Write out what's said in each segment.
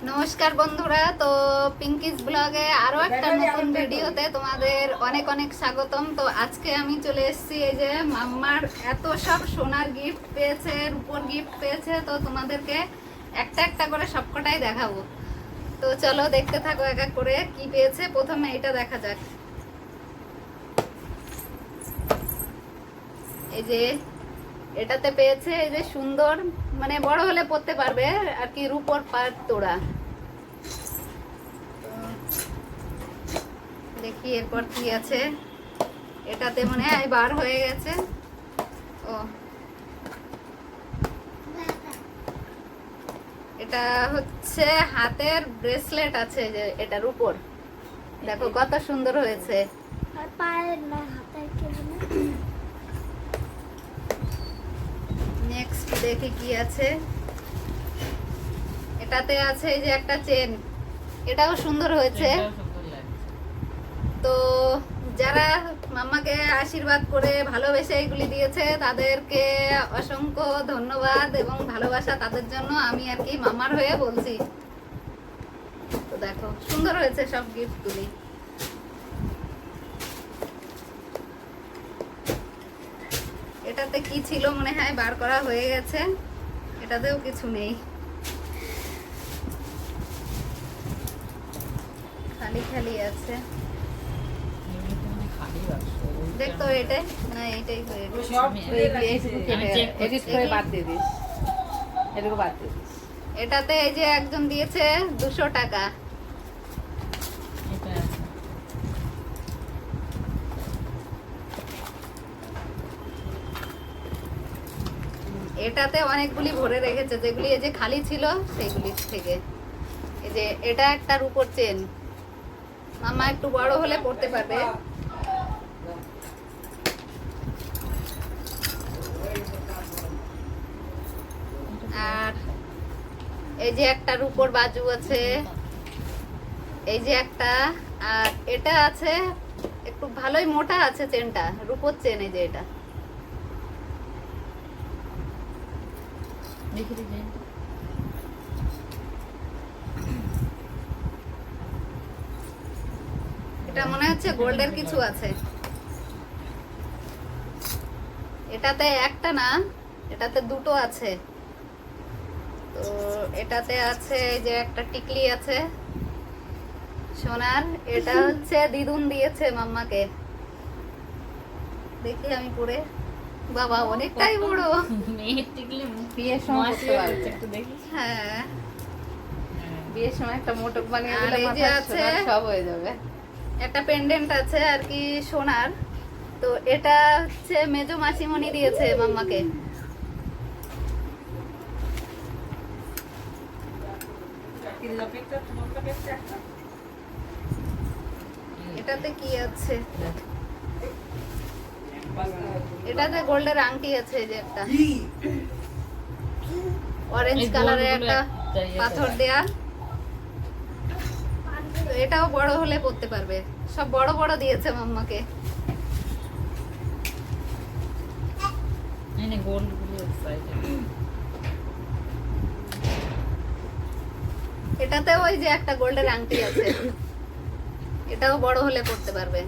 নমস্কার বন্ধুরা, তো পিঙ্কিস ব্লগে আরো একটা নতুন ভিডিওতে তোমাদের অনেক অনেক স্বাগতম। তো আজকে আমি চলে এসেছি, এই যে মাম্মার এত সব সোনার গিফট পেয়েছে, রূপোর গিফট পেয়েছে, তো তোমাদেরকে একটা একটা করে সবকটাই দেখাবো। তো চলো দেখতে থাকো এক এক করে কি পেয়েছে। প্রথমে এটা দেখা যাক। এই যে এটাতে পেয়েছে এই যে সুন্দর, মানে বড় হলে পরতে পারবে আর কি, রূপোর পাট তোড়া। দেখি এরপর কি আছে। এটাতে মনে হয় বার হয়ে গেছে। ও, এটা হচ্ছে হাতের ব্রেসলেট আছে, যে এটার উপর দেখো কত সুন্দর হয়েছে। নেক্সট দেখি কি আছে। এটাতে আছে এই যে একটা চেন, এটাও সুন্দর হয়েছে। তো যারা মাম্মাকে আশীর্বাদ করে ভালোবেসে এগুলি দিয়েছে তাদেরকে অসংখ্য ধন্যবাদ এবং ভালোবাসা তাদের জন্য আমি আর কি মাম্মার হয়ে বলছি। তো দেখো সুন্দর হয়েছে সব গিফটগুলি। এটাতে কি ছিল মনে হয় বার করা হয়ে গেছে, এটাতেও কিছু নেই, খালি খালি আছে। দেখতো এটাই না, এটাই এটাতে এই যে একজন দিয়েছে 200 টাকা। এটাতে অনেকগুলি ভরে রেখেছে, যেগুলি এই যে খালি ছিল সেগুলি থেকে। এই যে এটা একটা রূপোর চেন, মামা একটু বড় হলে পড়তে পারবে। আর এই যে একটা রূপোর বাজু আছে, এই যে একটা, আর এটা আছে একটু ভালোই মোটা আছে চেনটা, রূপোর চেন। এই যে এটা এটা মনে হচ্ছে গোল্ডের কিছু আছে। এটাতে একটা না, এটাতে দুটো আছে। তো এটাতে আছে এই যে একটা টিকলি আছে সোনার, এটা হচ্ছে দিদুন দিয়েছে মাম্মাকে। দেখি আমি পরে, বাবা অনেকটাই বড়। বিয়ের সময় পড়তে পারবে একটু দেখি। হ্যাঁ, বিয়ের সময় একটা মোটক বানিয়ে আর দিলে এই যে মাথায় আছে সোনার সব হয়ে যাবে। একটা পেন্ডেন্ট আছে আর কি সোনার। তো এটা হচ্ছে মেজো মাসিমণি দিয়েছে মাম্মাকে। এটাতে কি আছে? এটাতে গোল্ডের আংটি আছে, এই যে একটা অরেঞ্জ কালারের একটা পাথর দেয়া। তো এটাও বড় হলে পড়তে পারবে। সব বড় বড় দিয়েছে মাম্মাকে। এটাতে ওই যে একটা গোল্ডের আংটি আছে, এটাও বড় হলে পড়তে পারবে।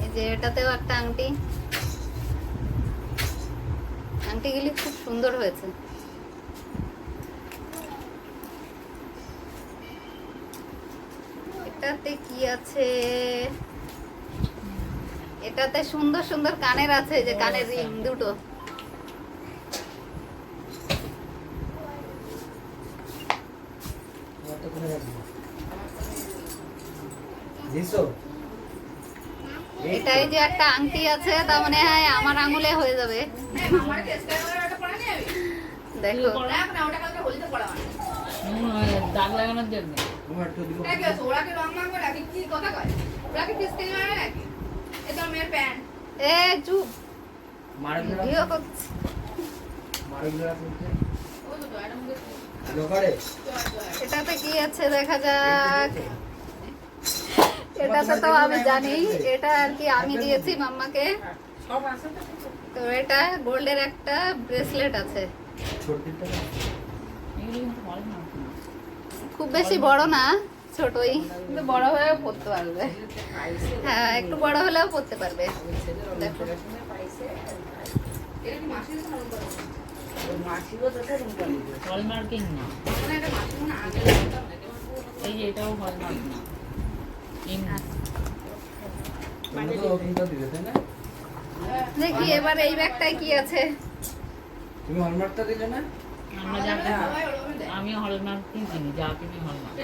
এই যে এটাতেও একটা আংটি, আংটিগুলি খুব সুন্দর হয়েছে। এটাতে কি আছে? এটাতে সুন্দর সুন্দর কানের আছে, যে কানের রিং দুটো। এটাই যে একটা আংটি আছে, তা মানে হয় আমার আঙুলে হয়ে যাবে। দেখো দাগ লাগানোর জন্য এ চুপ, ভিডিও করছি। এটাতে কি আছে দেখা যাক। এটাতে তো আমি জানি, এটা আর কি আমি দিয়েছি মাম্মাকে। তো এটা গোল্ডের একটা ব্রেসলেট আছে। এগুলো কিন্তু হলমার্ক না। খুব বেশি বড় না, ছোটই, কিন্তু বড় হয়েও পড়তে পারবে। হ্যাঁ, একটু বড় হলেও পড়তে পারবে। দেখো হলমার্কিং না, এই যে এটাও হলমার্ক না। দেখি এবার এই ব্যাগটায় কি আছে। তুমি হলমার্কটা দিলে না? আমরা যা আমি হলমার্কই কিনি, যা কিনি হলমার্ক।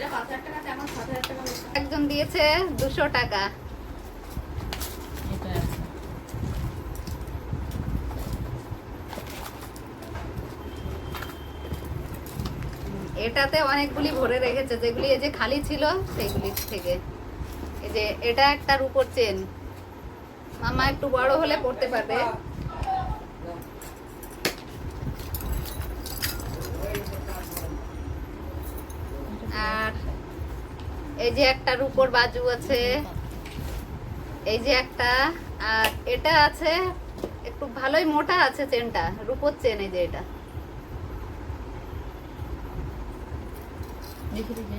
একজন দিয়েছে 200 টাকা। এটা আছে। এটাতে অনেকগুলি ভরে রেখেছে, যেগুলি এই যে খালি ছিল সেগুলি থেকে। এই যে এটা একটা রূপোর চেন, মামা একটু বড় হলে পড়তে পারবে। আর এই যে একটা রূপোর বাজু আছে, এই যে একটা, আর এটা আছে একটু ভালোই মোটা আছে চেনটা, রূপোর চেন। এই যে এটা দেখি দেখি।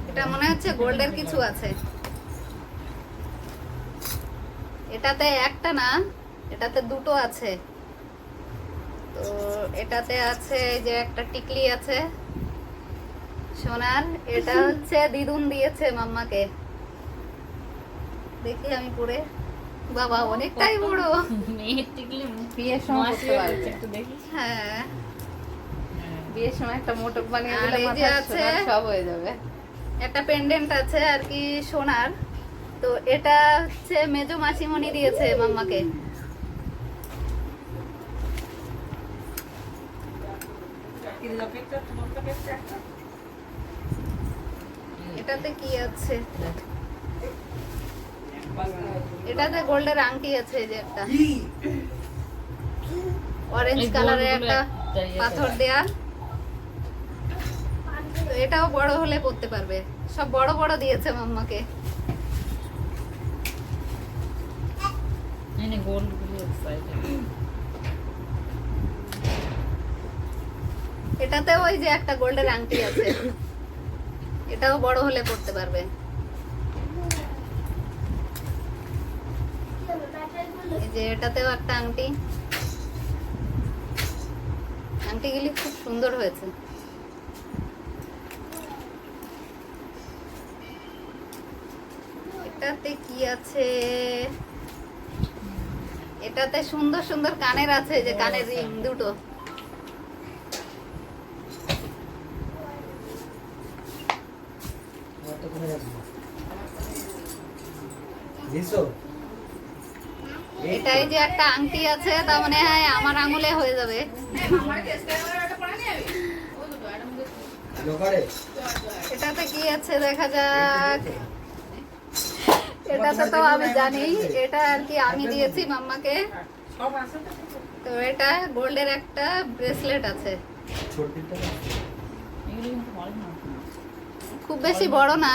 এটা মনে হচ্ছে গোল্ডের কিছু আছে। এটাতে একটা না, এটাতে দুটো আছে। তো এটাতে আছে এই যে একটা টিকলি আছে সোনার, এটা হচ্ছে দিদুন দিয়েছে মাম্মাকে। দেখি আমি পরে, বাবা অনেকটাই বড়। মেয়ের টিকলি বিয়ের সময় মাসি পড়তে পারবে। একটু দেখি। হ্যাঁ, বিয়ের সময় একটা মোটক বানিয়ে আর দিলে এই যে মাথায় আছে, সোনার সব হয়ে যাবে। একটা পেন্ডেন্ট আছে আর কি সোনার। তো এটা হচ্ছে মেজো মাসিমণি দিয়েছে মাম্মাকে। এটাতে কি আছে? এটাতে গোল্ডের আংটি আছে, এই যে একটা অরেঞ্জ এই কালারের গোলগুলো একটা একটা ইয়ে পাথর করা। দেয়া। তো এটাও বড় হলে পড়তে পারবে। সব বড় বড় দিয়েছে মাম্মাকে। এই নে গোলগুলো সাইডে। এটাতে ওই যে একটা গোল্ডের আংটি আছে, এটাও বড় হলে পড়তে পারবে। এই যে এটাতেও একটা আংটি, আংটিগুলি খুব সুন্দর হয়েছে। এটাতে কি আছে? এটাতে সুন্দর সুন্দর কানের আছে, যে কানের রিং দুটো। এটাই যে একটা আংটি আছে, তার মানে হ্যাঁ আমার আঙুলে হয়ে যাবে। এটাতে কি আছে দেখা যাক। এটাতে তো আমি জানি, এটা আর কি আমি দিয়েছি মাম্মাকে। তো এটা গোল্ডের একটা ব্রেসলেট আছে, এগুলো কিন্তু হলমার্ক না। খুব বেশি বড় না,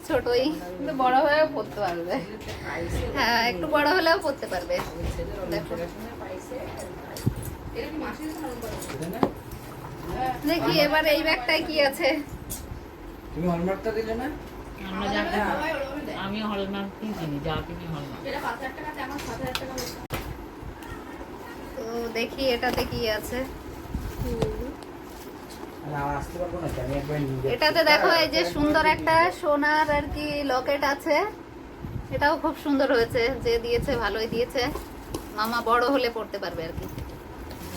ছোটই, কিন্তু বড় হয়েও পড়তে পারবে। হ্যাঁ একটু বড় হলেও পড়তে পারবে। দেখো দেখি এবার এই ব্যাগটায় কি আছে। তুমি হলমার্কটা দিলে না? আমরা যা আমি হলমার্কই কিনি, যা কিনি হলমার্ক। তো দেখি এটাতে কি আছে। আসতে পারবো না, আমি একবার নিয়ে এটাতে দেখো এই যে সুন্দর একটা সোনার আর কি লকেট আছে, এটাও খুব সুন্দর হয়েছে। যে দিয়েছে ভালোই দিয়েছে, মামা বড় হলে পড়তে পারবে আর কি।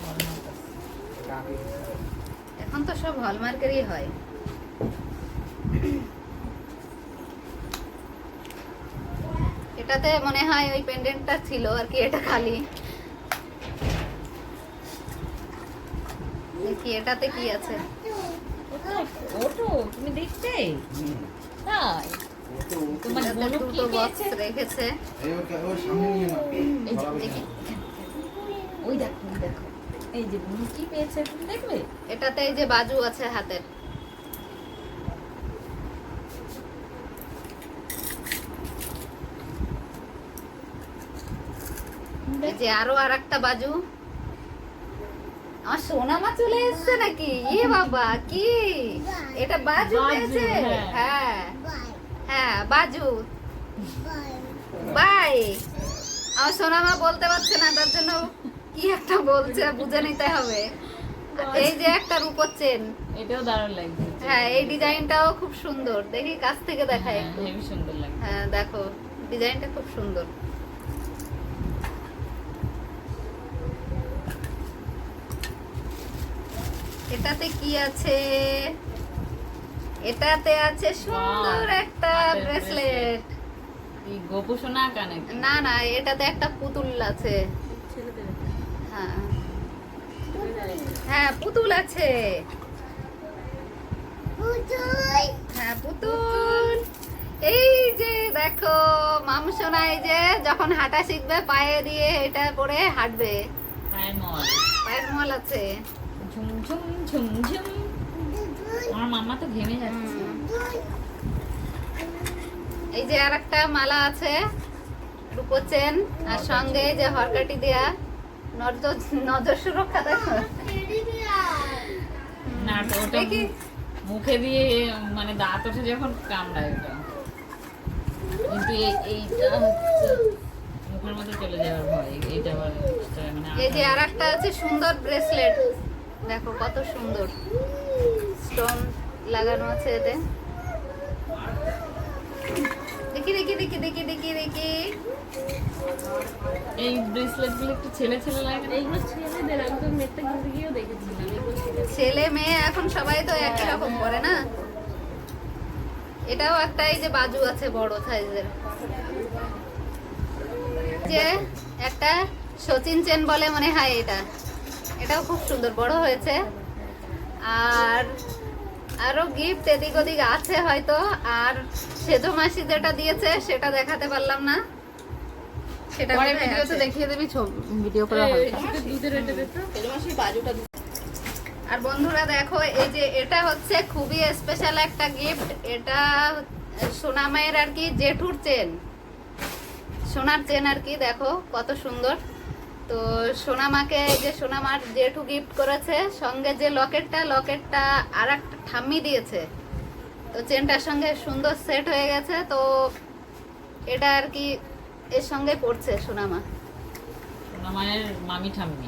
হলমার্ক আছে। এখন তো সব হলমার্কেরই হয়। এটাতে মনে হয় ওই পেন্ডেন্টটা ছিল আর কি, এটা খালি। দেখি এটাতে কি আছে। কোথায়? ওটো তুমি দেখতে? তাই? তোমার এটাতে বোনও কি দুটো বক্স পেয়েছে? রেখেছে। সামনে নিয়ে নাও। এই যে দেখি। ওই দেখো, ওই দেখো। এই যে বোন কি পেয়েছে তুমি দেখবে? এটাতে এই যে বাজু আছে হাতের। এই যে আরো আর একটা বাজু। আমার সোনা মা চলে এসছে নাকি? ইয়ে বাবা, কি এটা বাজু বাজু, পেয়েছে? হ্যাঁ। হ্যাঁ হ্যাঁ বাজু। বাই। আমার সোনা মা বলতে পারছে না, তার জন্য কি একটা বলছে, বুঝে নিতে হবে। এই যে একটা রূপোর চেন, এটাও দারুণ লাগছে। হ্যাঁ এই ডিজাইনটাও খুব সুন্দর, দেখি কাছ থেকে দেখাই হ্যাঁ, একটু। হেবি সুন্দর লাগছে। হ্যাঁ দেখো ডিজাইনটা খুব সুন্দর। এটাতে কি আছে? এটাতে আছে সুন্দর Wow, একটা হাতের ব্রেসলেট। এই গোপু সোনা কানে। না না, এটাতে একটা পুতুল আছে। হ্যাঁ হ্যাঁ পুতুল আছে। হ্যাঁ পুতুল। এই যে দেখো মামু সোনা, এই যে যখন হাঁটা শিখবে পায়ে দিয়ে এটা করে হাঁটবে। পায়ের মল। পায়ের মল আছে। ঝুম ঝুম ঝুম ঝুম। আমার মাম্মা তো ঘেমে যাচ্ছে। এই যে আর একটা মালা আছে, রূপোর চেন, আর সঙ্গে এই যে হরকাটি দেয়া, নজর নজর সুরক্ষা। দেখো না তো ওটা দেখি। মুখে দিয়ে মানে দাঁত ওঠে যখন কামড়ায় ওটা, কিন্তু এইটা হচ্ছে মুখের মধ্যে চলে যাওয়ার ভয়। এইটা আবার মানে এই যে আর একটা আছে সুন্দর ব্রেসলেট, দেখো কত সুন্দর স্টোন লাগানো আছে এতে। দেখি দেখি দেখি দেখি দেখি দেখি। এই ব্রেসলেট গুলো একটু ছেলে ছেলে লাগে না? এইগুলো ছেলেদের, আমি তো মেয়েতে ঘুরতে গিয়েও দেখেছিলাম এগুলো ছেলেদের। ছেলে মেয়ে এখন সবাই তো একই রকম করে না। এটাও একটা এই যে বাজু আছে বড় সাইজের। যে একটা সচিন চেন বলে মনে হয় এটা, এটাও খুব সুন্দর বড় হয়েছে। আর আরো গিফট এদিক ওদিক আছে হয়তো। আর সেজো মাসি যেটা দিয়েছে সেটা দেখাতে পারলাম না, সেটা পরে বোধহয় ভিডিওতে আছে। দেখিয়ে দিবি, ভিডিও করা হবে। এটা দুধের এটা দেখো। আর বন্ধুরা দেখো, এই যে এটা হচ্ছে খুবই স্পেশাল একটা গিফট। এটা সোনামায়ের আর কি জেঠুর চেন, সোনার চেন আর কি। দেখো কত সুন্দর। তো সোনামাকে এই যে সোনামার জেঠু গিফট করেছে, সঙ্গে যে লকেটটা আর একটা ঠাম্মি দিয়েছে। তো চেনটার সঙ্গে সুন্দর সেট হয়ে গেছে। তো এটা আর কি এর সঙ্গে পড়ছে সোনামা। সোনা মায়ের মামি ঠাম্মি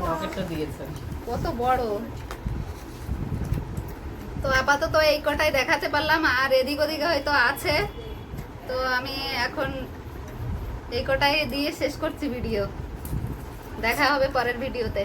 লকেটটা দিয়েছে। কত বড়। তো আপাতত এই কটাই দেখাতে পারলাম, আর এদিক ওদিকে হয়তো আছে। তো আমি এখন এই কটাই দিয়ে শেষ করছি ভিডিও। দেখা হবে পরের ভিডিওতে।